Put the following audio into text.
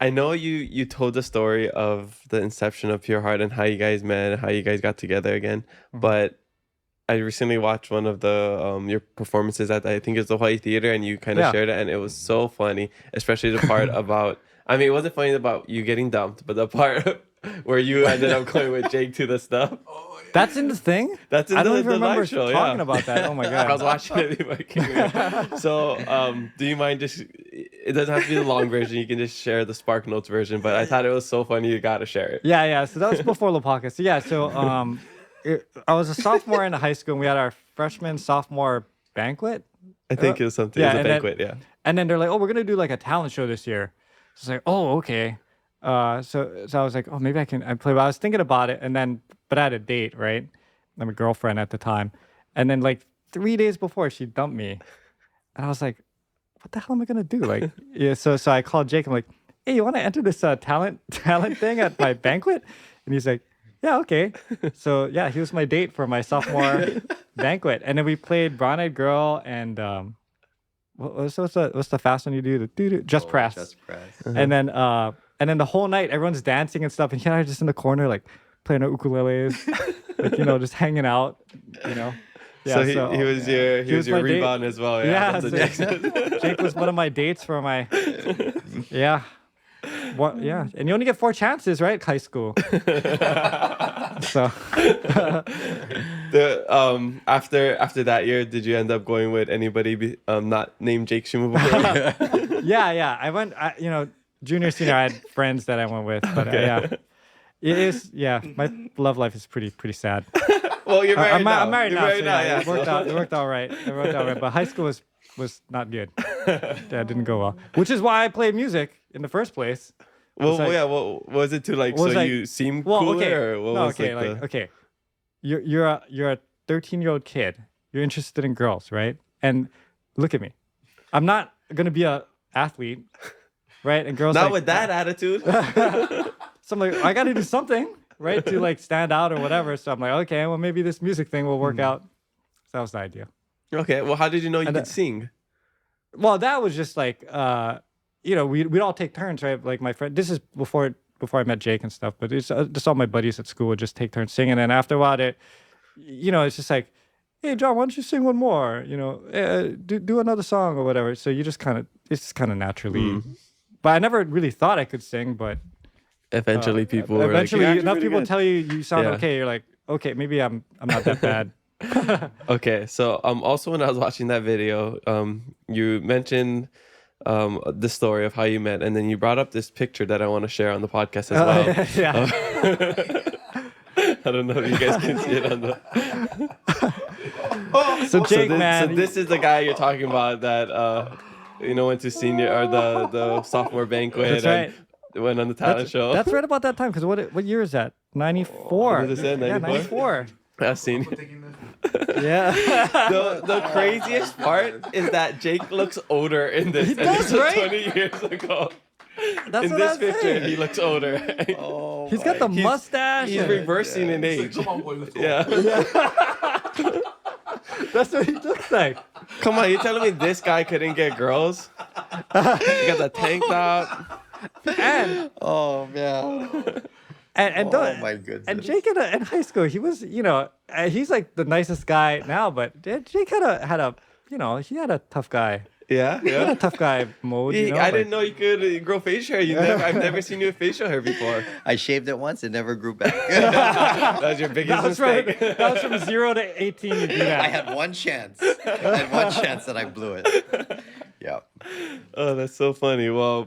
I know you told the story of the inception of Pure Heart and how you guys met and how you guys got together again, Mhm. but I recently watched one of the your performances at I think it's the Hawaii Theater, and you kind of Yeah. shared it, and it was so funny, especially the part about. I mean, it wasn't funny about you getting dumped, but the part where you ended up going with Jake to the stuff. That's in the thing? That's in I don't even the remember live show, talking yeah. about that. Oh my I was god. watching it before I came here. So, do you mind just? It doesn't have to be the long version. You can just share the Spark Notes version. But I thought it was so funny. You got to share it. Yeah, yeah. So that was before Lopaka. So yeah, so I was a sophomore in high school and we had our freshman sophomore banquet. I think it was something. It Yeah, was a and banquet. Yeah. then they're like, "Oh, we're gonna do like a talent show this year." So it's like, "Oh, okay." So I was like, "Oh, maybe I play." But I was thinking about it, and then but I had a date, right? I'm a girlfriend at the time, and then like 3 days before, she dumped me, and I was like, "What the hell am I gonna do?" Like, yeah. So I called Jake. I'm like, "Hey, you want to enter this talent thing at my banquet?" And he's like, "Yeah, okay." So yeah, he was my date for my sophomore banquet, and then we played Brown Eyed Girl and what's the fast one you do? The doo-doo, Just Press. Just press. And then the whole night everyone's dancing and stuff, and he and I are just in the corner like playing our ukuleles, like just hanging out, you know. So he was your my date. rebound as well. Yeah. Yeah, That's what Jake so said. Jake was one of my dates for my yeah. What yeah, and you only get 4 chances, right? High school. So After that year, did you end up going with anybody not named Jake Shimabukuro? yeah. I went junior, senior, I had friends that I went with, but yeah. It is, yeah. My love life is pretty sad. Well, you're married now. I'm married You're now, married so now, yeah, yeah, it worked so- out. It worked all right. It worked out right. But high school was not good. That didn't go well. Which is why I played music in the first place. Well, It's like- yeah. What was it to like? So was like- you seem Well, cooler, okay. or what No, was okay, like the? okay. You're a 13-year-old kid. You're interested in girls, right? And look at me. I'm not gonna be a athlete, right? And girls Not like, with that attitude. So I'm like, I got to do something, right, to like stand out or whatever. So I'm like, okay, well maybe this music thing will work out. So that was the idea. Okay. Well, how did you know you And could sing? Well, that was just like, we'd all take turns, right? Like my friend, this is before I met Jake and stuff, but it's just all my buddies at school would just take turns singing. And after a while, it's just like, hey, John, why don't you sing one more? Do another song or whatever. So you just it's just kind of naturally. But I never really thought I could sing, but Eventually, people were eventually like, enough people tell you sound Yeah. okay. You're like, okay, maybe I'm not that bad. Okay, so also when I was watching that video, you mentioned the story of how you met, and then you brought up this picture that I want to share on the podcast as well. Yeah. I don't know if you guys can see it on the. So Jake, man, So this is the guy you're talking about that went to senior or the sophomore banquet That's right. and went on the talent show. That's right about that time. Because what year is that? 94. What did it say, Yeah, 94? 94. I've seen. Yeah. The craziest part is that Jake looks older in this. And does, this was right? 20 years ago. That's In what this I'm picture, saying. he looks older. Oh, He's got the He's- mustache. He's and- reversing in age. Come on, boy, let's go. Yeah. That's what he looks like. Come on, you're telling me this guy couldn't get girls? He got the tank top. And oh man. and Oh don't- my goodness. and Jake in high school, he was, he's like the nicest guy now, but Jake had a tough guy. Yeah, He had a yeah. tough guy mode. I didn't know you could grow facial hair. I've never seen you with facial hair before. I shaved it once, it never grew back. That was your biggest mistake. That was from 0 to 18. You do that. I had one chance. I had one chance and I blew it. Yeah. Oh, that's so funny. Well,